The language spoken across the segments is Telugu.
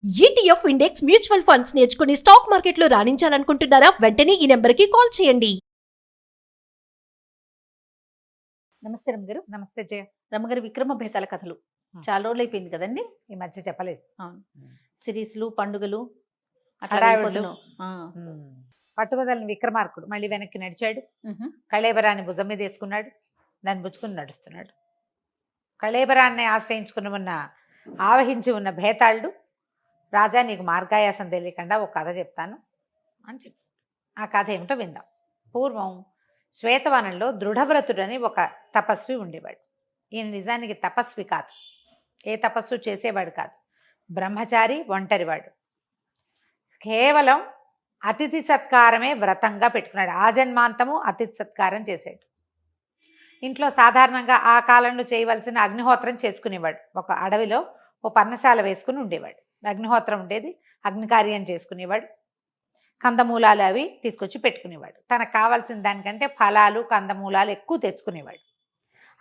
ఈటీఎఫ్ ఇండెక్స్ మ్యూచువల్ ఫండ్స్ నేర్చుకుని స్టాక్ మార్కెట్లో రాణించాలనుకుంటున్నారా? వెంటనే ఈ నెంబర్కి కాల్ చేయండి. నమస్తే రమ్మగారు. నమస్తే జయ. రమ్మగారు, విక్రమ బేతాల కథలు చాలా రోజులు అయిపోయింది కదండి. ఈ మధ్య చెప్పలేదు. అవును, సిరీస్లు పండుగలు అట్లా హడావిడులు. వెళ్ళిపోతున్నాం. పట్టుబదలని విక్రమార్కుడు మళ్ళీ వెనక్కి నడిచాడు. కళేబరాన్ని భుజం మీద వేసుకున్నాడు. దాన్ని పుచ్చుకుని నడుస్తున్నాడు. కళేబరాన్ని ఆశ్రయించుకుని ఆవహించి ఉన్న భేతాళుడు, రాజా నీకు మార్గాయాసం తెలియకుండా ఒక కథ చెప్తాను అని చెప్పి ఆ కథ ఏమిటో విందాం. పూర్వం శ్వేతవనంలో దృఢవ్రతుడని ఒక తపస్వి ఉండేవాడు. ఈయన నిజానికి తపస్వి కాదు, ఏ తపస్సు చేసేవాడు కాదు, బ్రహ్మచారి, ఒంటరివాడు. కేవలం అతిథి సత్కారమే వ్రతంగా పెట్టుకున్నాడు. ఆజన్మాంతము అతిథి సత్కారం చేసాడు. ఇంట్లో సాధారణంగా ఆ కాలంలో చేయవలసిన అగ్నిహోత్రం చేసుకునేవాడు. ఒక అడవిలో ఓ పర్ణశాల వేసుకుని ఉండేవాడు. అగ్నిహోత్రం ఉండేది, అగ్నికార్యం చేసుకునేవాడు. కందమూలాలు అవి తీసుకొచ్చి పెట్టుకునేవాడు. తనకు కావాల్సిన దానికంటే ఫలాలు కందమూలాలు ఎక్కువ తెచ్చుకునేవాడు.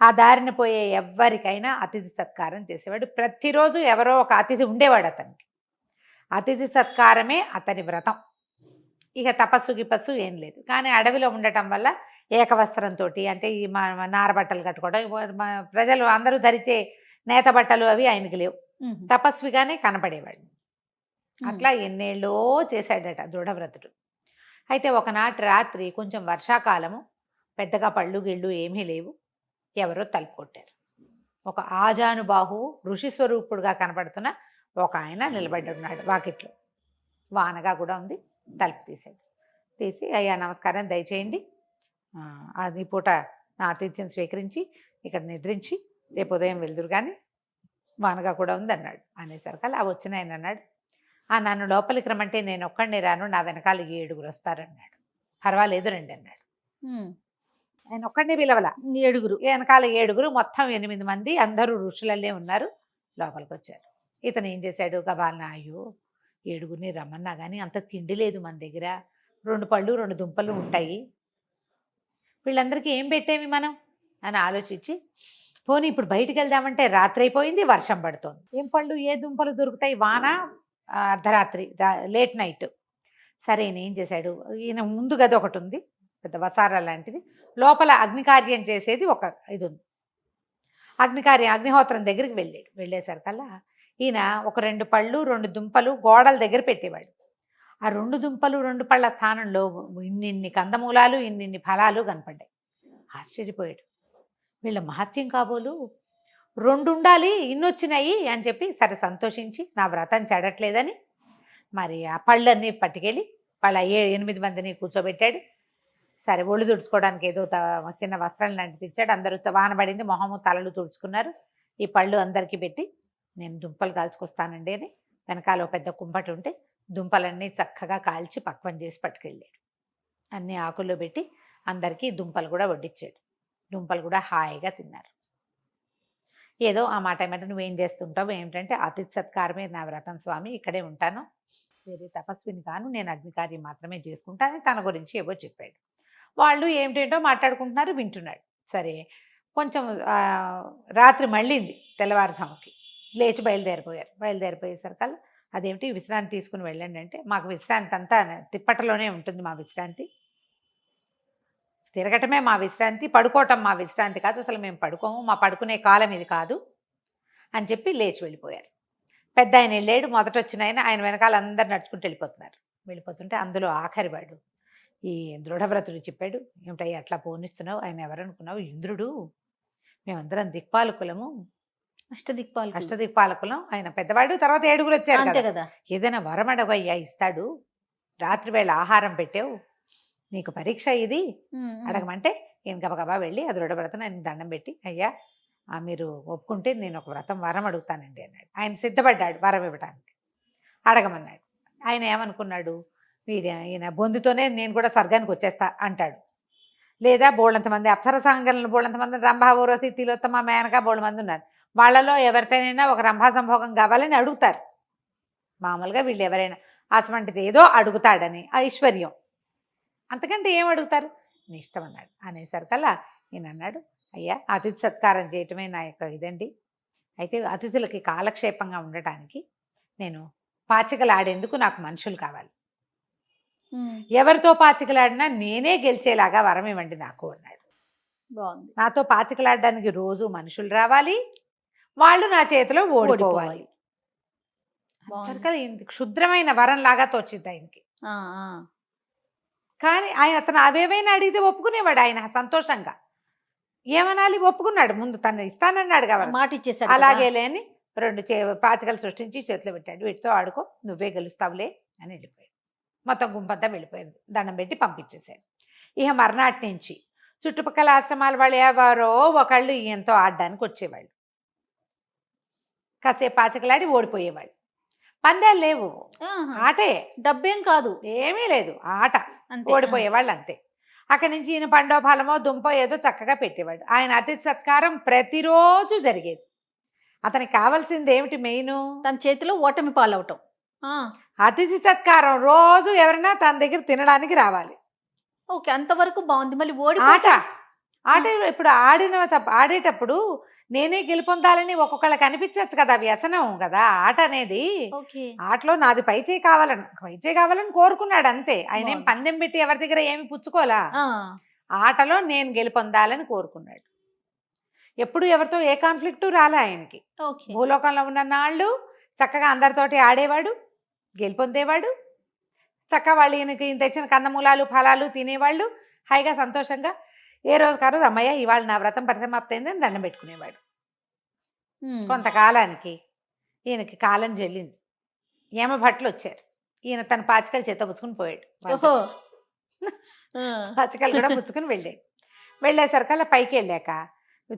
ఆ దారిన పోయే ఎవ్వరికైనా అతిథి సత్కారం చేసేవాడు. ప్రతిరోజు ఎవరో ఒక అతిథి ఉండేవాడు అతనికి. అతిథి సత్కారమే అతని వ్రతం. ఇక తపస్సు గిపస్సు ఏం లేదు. కానీ అడవిలో ఉండటం వల్ల ఏకవస్త్రంతో, అంటే ఈ నార బట్టలు కట్టుకోవడం, ప్రజలు అందరూ ధరిచే నేత బట్టలు అవి ఆయనకి లేవు. తపస్విగానే కనపడేవాడు. అట్లా ఎన్నేళ్ళో చేశాడట దృఢవ్రతుడు. అయితే ఒకనాటి రాత్రి కొంచెం వర్షాకాలము, పెద్దగా పళ్ళు గిళ్ళు ఏమీ లేవు. ఎవరో తలుపు కొట్టారు. ఒక ఆజానుబాహు ఋషి స్వరూపుడుగా కనపడుతున్న ఒక ఆయన నిలబడి ఉన్నాడు వాకిట్లో. వానగా కూడా ఉంది. తలుపు తీశాడు. తీసి, అయ్యా నమస్కారం, దయచేయండి, అది పూట నా ఆతిథ్యం స్వీకరించి ఇక్కడ నిద్రించి రేపు ఉదయం వెళ్దురు కానీ వానగా కూడా ఉంది అన్నాడు. అనేసరికల్లా ఆ వచ్చిన ఆయన అన్నాడు, నన్ను లోపలికి రమ్మంటే నేను ఒక్కడిని రాను, నా వెనకాల 7 వస్తారన్నాడు. పర్వాలేదు రండి అన్నాడు. ఆయన ఒక్కడిని పిలవల, 7 వెనకాల 7, మొత్తం 8 మంది, అందరూ ఋషులల్లే ఉన్నారు. లోపలికి వచ్చారు. ఇతను ఏం చేశాడు, గబాలన, అయ్యో 7 రమ్మన్నా కానీ అంత తిండి లేదు మన దగ్గర, 2 పళ్ళు 2 దుంపలు ఉంటాయి, వీళ్ళందరికీ ఏం పెట్టేమి మనం అని ఆలోచించి, పోనీ ఇప్పుడు బయటికి వెళ్దామంటే రాత్రి అయిపోయింది, వర్షం పడుతోంది, ఏం పళ్ళు ఏ దుంపలు దొరుకుతాయి, వాన, అర్ధరాత్రి, లేట్ నైట్. సరే ఈయన ఏం చేశాడు, ఈయన ముందు గది ఒకటి ఉంది, పెద్ద వసారా లాంటిది, లోపల అగ్నికార్యం చేసేది ఒక ఇది ఉంది. అగ్నిహోత్రం దగ్గరికి వెళ్ళాడు. వెళ్ళేసరికల్లా ఈయన ఒక 2 పళ్ళు 2 దుంపలు గోడల దగ్గర పెట్టేవాడు. ఆ 2 దుంపలు 2 పళ్ళ స్థానంలో ఇన్నిన్ని కందమూలాలు ఇన్నిన్ని ఫలాలు కనపడ్డాయి. ఆశ్చర్యపోయాడు. వీళ్ళ మహత్యం కాబోలు, 2 ఉండాలి, ఇన్నొచ్చినాయి అని చెప్పి సరే సంతోషించి, నా వ్రతం చెడట్లేదని మరి ఆ పళ్ళన్నీ పట్టుకెళ్ళి వాళ్ళ 8 మందిని కూర్చోబెట్టాడు. సరే ఒళ్ళు తుడుచుకోవడానికి ఏదో చిన్న వస్త్రం లాంటిది ఇచ్చాడు. అందరూ వానబడింది, మొహము తలలు తుడుచుకున్నారు. ఈ పళ్ళు అందరికీ పెట్టి, నేను దుంపలు కాల్చుకొస్తానండి అని వెనకాల ఒక పెద్ద కుంపటి ఉంటే దుంపలన్నీ చక్కగా కాల్చి పక్వం చేసి పట్టుకెళ్ళాడు. అన్ని ఆకుల్లో పెట్టి అందరికీ దుంపలు కూడా వడ్డించాడు. దుంపలు కూడా హాయిగా తిన్నారు. ఏదో ఆ మాట ఏమంటే, నువ్వేం చేస్తుంటావు ఏమిటంటే, అతిథి సత్కారమే నా వ్రతం స్వామి, ఇక్కడే ఉంటాను, వేరే తపస్విని కాను, నేను అగ్నికార్యం మాత్రమే చేసుకుంటాను, తన గురించి ఏవో చెప్పాడు. వాళ్ళు ఏమిటేంటో మాట్లాడుకుంటున్నారు, వింటున్నాడు. సరే కొంచెం రాత్రి మళ్ళీంది. తెల్లవారుజాముకి లేచి బయలుదేరిపోయేసరికల్లా, అదేమిటి విశ్రాంతి తీసుకుని వెళ్ళండి అంటే, మాకు విశ్రాంతి అంతా తిప్పటలోనే ఉంటుంది, మా విశ్రాంతి తిరగటమే మా విశ్రాంతి, పడుకోవటం మా విశ్రాంతి కాదు, అసలు మేము పడుకోము, మా పడుకునే కాలం ఇది కాదు అని చెప్పి లేచి వెళ్ళిపోయారు. పెద్ద ఆయన వెళ్ళాడు. మొదట వచ్చిన ఆయన వెనకాల అందరు నడుచుకుంటూ వెళ్ళిపోతుంటే అందులో ఆఖరివాడు ఈ దృఢవ్రతుడు చెప్పాడు, ఏమిటయ్యా అట్లా పోనిస్తున్నావు, ఆయన ఎవరనుకున్నావు, ఇంద్రుడు, మేమందరం దిక్పాలకులము, అష్టదిక్పాలకులం, ఆయన పెద్దవాడు. తర్వాత 7 వచ్చారు కదా, ఏదైనా వరం అడవయ్యా ఇస్తాడు, రాత్రి వేళ ఆహారం పెట్టావు, నీకు పరీక్ష ఇది అడగమంటే ఈయన గబగబా వెళ్ళి ఆ దృఢవ్రతం ఆయన దండం పెట్టి, అయ్యా మీరు ఒప్పుకుంటే నేను ఒక వరం అడుగుతానండి అన్నాడు. ఆయన సిద్ధపడ్డాడు వరం ఇవ్వడానికి. అడగమన్నాడు. ఆయన ఏమనుకున్నాడు, ఈయన బొందుతోనే నేను కూడా స్వర్గానికి వచ్చేస్తా అంటాడు, లేదా బోళ్ళంతమంది అప్సరసాంగలను బోళ్ళంతమంది, రంభా ఊర్వశి తిలోత్తమ మేనక బోళ్ళమంది ఉన్నారు, వాళ్ళలో ఎవరితోనైనా ఒక రంభా సంభోగం కావాలని అడుగుతారు. మామూలుగా వీళ్ళు ఎవరైనా అసమంటిది ఏదో అడుగుతాడని ఐశ్వర్యం, అంతకంటే ఏం అడుగుతారు, నీ ఇష్టం అన్నాడు. అనేసరికల్లా ఈయన అన్నాడు, అయ్యా అతిథి సత్కారం చేయటమే నా యొక్క ఇదండి, అయితే అతిథులకి కాలక్షేపంగా ఉండటానికి నేను పాచికలాడేందుకు నాకు మనుషులు కావాలి, ఎవరితో పాచికలాడినా నేనే గెలిచేలాగా వరం ఇవ్వండి నాకు అన్నాడు. బాగుంది. నాతో పాచికలాడడానికి రోజు మనుషులు రావాలి, వాళ్ళు నా చేతిలో ఓడిపోవాలి. బాగుంది. సరికదా ఇంత క్షుద్రమైన వరం లాగా తోచింది ఆయనకి. ఆ, ఆ. కానీ అతను అవేవైనా అడిగితే ఒప్పుకునేవాడు ఆయన సంతోషంగా. ఏమనాలి, ఒప్పుకున్నాడు. ముందు తను ఇస్తానన్నాడు కాబట్టి మాట ఇచ్చేసాడు. అలాగేలే అని 2 పాచికలు సృష్టించి చేతిలో పెట్టాడు. వీటితో ఆడుకో, నువ్వే గెలుస్తావులే అని వెళ్ళిపోయాడు. మొత్తం గుంపంతా వెళ్ళిపోయింది. దండం పెట్టి పంపించేశాడు. ఇక మర్నాటి నుంచి చుట్టుపక్కల ఆశ్రమాల వాళ్ళు ఎవరో ఒకళ్ళు ఈయనతో ఆడడానికి వచ్చేవాళ్ళు. కాసేపు పాచికలాడి ఓడిపోయేవాళ్ళు. పందాలు లేవు, ఆహా. ఆటే, డబ్బేం కాదు, ఏమీ లేదు, ఆట. అంతే. ఓడిపోయేవాళ్ళు అంతే. అక్కడి నుంచి ఈయన పండో ఫలమో దుంపో ఏదో చక్కగా పెట్టేవాడు. ఆయన అతిథి సత్కారం ప్రతిరోజు జరిగేది. అతనికి కావాల్సింది ఏమిటి మెయిన్? తన చేతిలో ఓటమి పాలవటం. అతిథి సత్కారం. రోజు ఎవరైనా తన దగ్గర తినడానికి రావాలి. ఓకే, అంతవరకు బాగుంది. మళ్ళీ ఆట ఆట ఇప్పుడు ఆడేటప్పుడు నేనే గెలుపొందాలని ఒక్కొక్కళ్ళకి అనిపించచ్చు కదా, వ్యసనం కదా ఆట అనేది. ఓకే. ఆటలో నాది పైచేయి కావాలని కోరుకున్నాడు అంతే. ఆయన ఏం పందెం పెట్టి ఎవరి దగ్గర ఏమి పుచ్చుకోలా. ఆటలో నేను గెలుపొందాలని కోరుకున్నాడు. ఎప్పుడు ఎవరితో ఏ కాన్ఫ్లిక్టు రాలే ఆయనకి. భూలోకంలో ఉన్న నాళ్ళు చక్కగా అందరితోటి ఆడేవాడు, గెలుపొందేవాడు. చక్కగా వాళ్ళు ఈయనకి తెచ్చిన కందమూలాలు ఫలాలు తినేవాళ్ళు, హాయిగా సంతోషంగా. ఏ రోజు కారు అమ్మయ్య ఇవాళ నా వ్రతం పరిసమాప్తయిందని దండం పెట్టుకునేవాడు. కొంతకాలానికి ఈయనకి కాలం చెల్లింది. యమభట్లు వచ్చారు. ఈయన తన పాచికలు చేత పుచ్చుకుని పోయాడు. పాచికలు కూడా పుచ్చుకుని వెళ్ళాడు. వెళ్ళేసరికల్లా పైకి వెళ్ళాక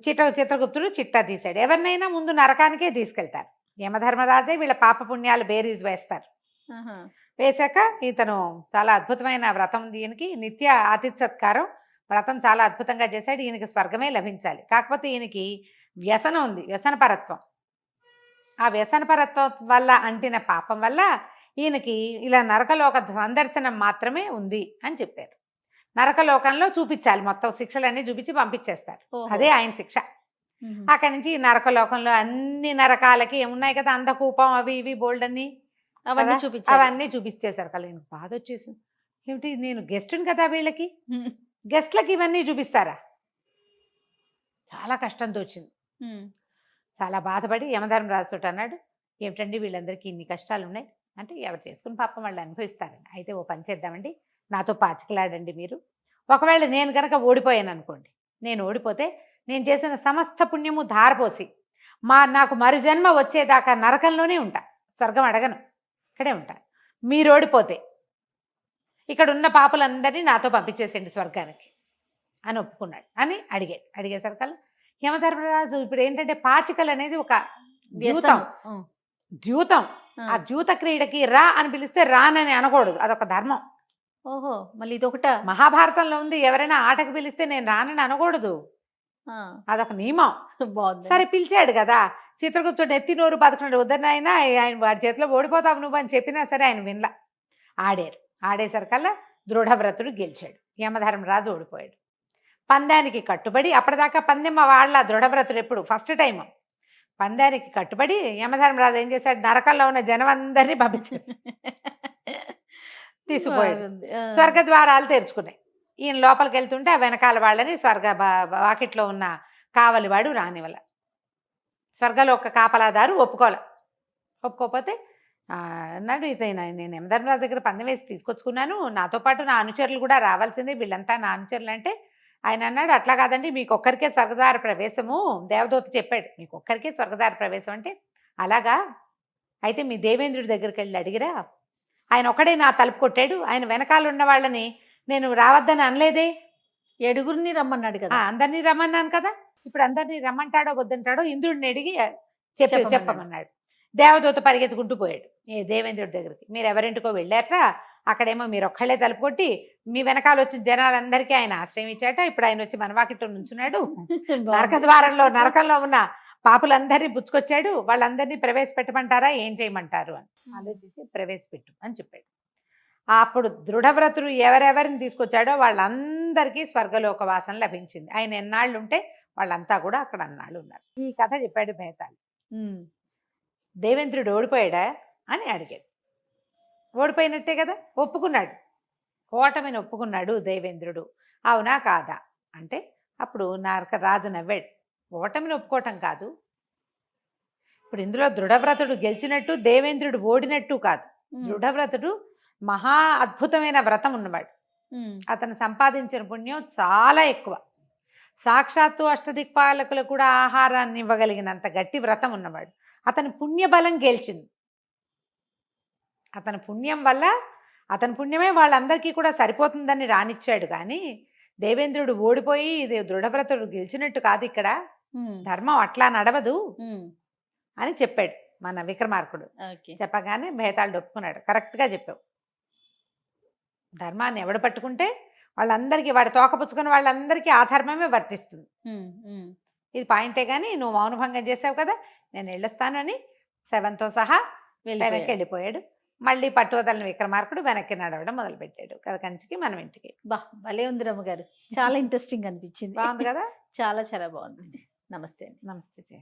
చిత్రగుప్తుడు చిట్టా తీశాడు. ఎవరినైనా ముందు నరకానికే తీసుకెళ్తారు. యమధర్మరాజే వీళ్ళ పాప పుణ్యాలు బేరీజ్ వేస్తారు. వేశాక ఇతను చాలా అద్భుతమైన వ్రతం ఉంది ఈయనకి. నిత్య అతిథి సత్కారం వ్రతం చాలా అద్భుతంగా చేశాడు. ఈయనకి స్వర్గమే లభించాలి. కాకపోతే ఈయనకి వ్యసనం ఉంది, వ్యసనపరత్వం. ఆ వ్యసనపరత్వం వల్ల అంటిన పాపం వల్ల ఈయనకి ఇలా నరకలోక సందర్శనం మాత్రమే ఉంది అని చెప్పారు. నరకలోకంలో చూపించాలి, మొత్తం శిక్షలన్నీ చూపించి పంపించేస్తారు. అదే ఆయన శిక్ష. అక్కడి నుంచి ఈ నరకలోకంలో అన్ని నరకాలకి ఏమున్నాయి కదా, అంధకూపం అవి ఇవి బోల్డ్ అన్ని అవన్నీ చూపించేశారు. కదా ఈయనకు బాధ వచ్చేసింది. ఏమిటి, నేను గెస్ట్ని కదా, వీళ్ళకి గెస్ట్లకి ఇవన్నీ చూపిస్తారా? చాలా కష్టంతో వచ్చింది. చాలా బాధపడి యమధర్మరాజు అన్నాడు, ఏమిటండి వీళ్ళందరికీ ఇన్ని కష్టాలు ఉన్నాయి అంటే, ఎవరు చేసుకుని పాపం వాళ్ళు అనుభవిస్తారని. అయితే ఓ పని చేద్దామండి, నాతో పాచికలాడండి మీరు. ఒకవేళ నేను కనుక ఓడిపోయాను అనుకోండి, నేను ఓడిపోతే నేను చేసిన సమస్త పుణ్యము ధారపోసి నాకు మరు జన్మ వచ్చేదాకా నరకంలోనే ఉంటా, స్వర్గం అడగను, ఇక్కడే ఉంటా. మీరు ఓడిపోతే ఇక్కడ ఉన్న పాపలందరినీ నాతో పంపించేసేయండి స్వర్గానికి అని ఒప్పుకున్నాడు. అని అడిగేసరికల్లా యమధర్మరాజు ఇప్పుడు ఏంటంటే పాచికలు అనేది ఒక ద్యూతం. ఆ ద్యూత క్రీడకి రా అని పిలిస్తే రానని అనకూడదు, అదొక ధర్మం. ఓహో, మళ్ళీ ఇదొకట మహాభారతంలో ఉంది. ఎవరైనా ఆటకు పిలిస్తే నేను రానని అనకూడదు, అదొక నియమం. సరే పిలిచాడు కదా, చిత్రగుప్తుడు ఎత్తి నోరు బతుకున్నాడు. వద్దనైనా ఆయన వాడి చేతిలో ఓడిపోతావు నువ్వు అని చెప్పినా సరే ఆయన వినలా. ఆడేసరికల్లా దృఢవ్రతుడు గెలిచాడు, యమధర్మరాజు ఓడిపోయాడు. పందానికి కట్టుబడి, అప్పటిదాకా పందెం వాళ్ళ దృఢవ్రతుడు ఎప్పుడు ఫస్ట్ టైం పందానికి కట్టుబడి యమధర్మరాజు ఏం చేశాడు, నరకంలో ఉన్న జనం అందరినీ పంపించేసి తీసుకుపోయాడు. స్వర్గ ద్వారాలు తెరుచుకున్నాయి. ఈయన లోపలికి వెళ్తుంటే ఆ వెనకాల వాళ్ళని స్వర్గ వాకిట్లో ఉన్న కావలివాడు రానివల్ల. స్వర్గలోక కాపలాదారు ఒప్పుకోకపోతే అన్నాడు, నేను యమధర్మరాజు దగ్గర పందెం వేసి తీసుకొచ్చుకున్నాను, నాతో పాటు నా అనుచరులు కూడా రావాల్సిందే, వీళ్ళంతా నా అనుచరులు అంటే ఆయన అన్నాడు, అట్లా కాదండి మీకు ఒక్కరికే స్వర్గద్వార ప్రవేశము, దేవదూత చెప్పాడు మీకు ఒక్కరికే స్వర్గద్వార ప్రవేశం అంటే. అలాగా, అయితే మీ దేవేంద్రుడి దగ్గరికి వెళ్ళి అడిగిరా, ఆయన ఒక్కడే నా తలుపు కొట్టాడు, ఆయన వెనకాల ఉన్న వాళ్ళని నేను రావద్దని అనలేదే, 7గురిని రమ్మన్నాడు కదా. అందరినీ రమ్మన్నాను కదా, ఇప్పుడు అందరినీ రమ్మంటాడో వద్దంటాడో ఇంద్రుడిని అడిగి చెప్పమన్నాడు. దేవదూత పరిగెత్తుకుంటూ పోయాడు దేవేంద్రుడి దగ్గరికి. మీరు ఎవరింటికో వెళ్ళారట, అక్కడేమో మీరు ఒక్కళ్ళే తలుపు కొట్టి మీ వెనకాల వచ్చిన జనాలందరికీ ఆయన ఆశ్రయం ఇచ్చాట, ఇప్పుడు ఆయన వచ్చి మనవాకిట్లో నుంచున్నాడు, నరకంలో ఉన్న పాపులందరినీ పుచ్చుకొచ్చాడు, వాళ్ళందరినీ ప్రవేశపెట్టమంటారా ఏం చేయమంటారు అని ఆలోచించి ప్రవేశపెట్టు అని చెప్పాడు. అప్పుడు దృఢవ్రతుడు ఎవరెవరిని తీసుకొచ్చాడో వాళ్ళందరికీ స్వర్గలోక వాసన లభించింది. ఆయన ఎన్నాళ్ళు ఉంటే వాళ్ళంతా కూడా అక్కడ అన్నాళ్ళు ఉన్నారు. ఈ కథ చెప్పాడు బేతాళి. దేవేంద్రుడు ఓడిపోయాడా అని అడిగాడు. ఓడిపోయినట్టే కదా, ఒప్పుకున్నాడు, ఓటమిని ఒప్పుకున్నాడు దేవేంద్రుడు. అవునా కాదా అంటే అప్పుడు రాజు నవ్వాడు. ఓటమిని ఒప్పుకోవటం కాదు, ఇప్పుడు ఇందులో దృఢవ్రతుడు గెలిచినట్టు దేవేంద్రుడు ఓడినట్టు కాదు. దృఢవ్రతుడు మహా అద్భుతమైన వ్రతం ఉన్నవాడు. అతను సంపాదించిన పుణ్యం చాలా ఎక్కువ. సాక్షాత్తు అష్టదిక్పాలకులు కూడా ఆహారాన్ని ఇవ్వగలిగినంత గట్టి వ్రతం ఉన్నవాడు. అతని పుణ్యబలం గెలిచింది. అతని పుణ్యం వల్ల, అతని పుణ్యమే వాళ్ళందరికీ కూడా సరిపోతుందని రానిచ్చాడు. కానీ దేవేంద్రుడు ఓడిపోయి ఇది దృఢవ్రతుడు గెలిచినట్టు కాదు, ఇక్కడ ధర్మం అట్లా నడవదు అని చెప్పాడు మన విక్రమార్కుడు. చెప్పగానే భేతాళుడు ఒప్పుకున్నాడు. కరెక్ట్గా చెప్పావు, ధర్మాన్ని ఎవడు పట్టుకుంటే వాళ్ళందరికీ, వాడి తోకపుచ్చుకుని వాళ్ళందరికీ ఆ ధర్మమే వర్తిస్తుంది. ఇది పాయింటే. కానీ నువ్వు మౌనభంగం చేసావు కదా, నేను వెళ్ళొస్తాను అని శవంతో సహా వెనక్కి వెళ్ళిపోయాడు. మళ్ళీ పట్టువదలని విక్రమార్కుడు వెనక్కి నడవడం మొదలుపెట్టాడు. కథ కంచికి మనం ఇంటికి. భలే ఉంది రమ్మగారు, చాలా ఇంట్రెస్టింగ్ అనిపించింది. బాగుంది కదా, చాలా చాలా బాగుంది. నమస్తే అండి. నమస్తే.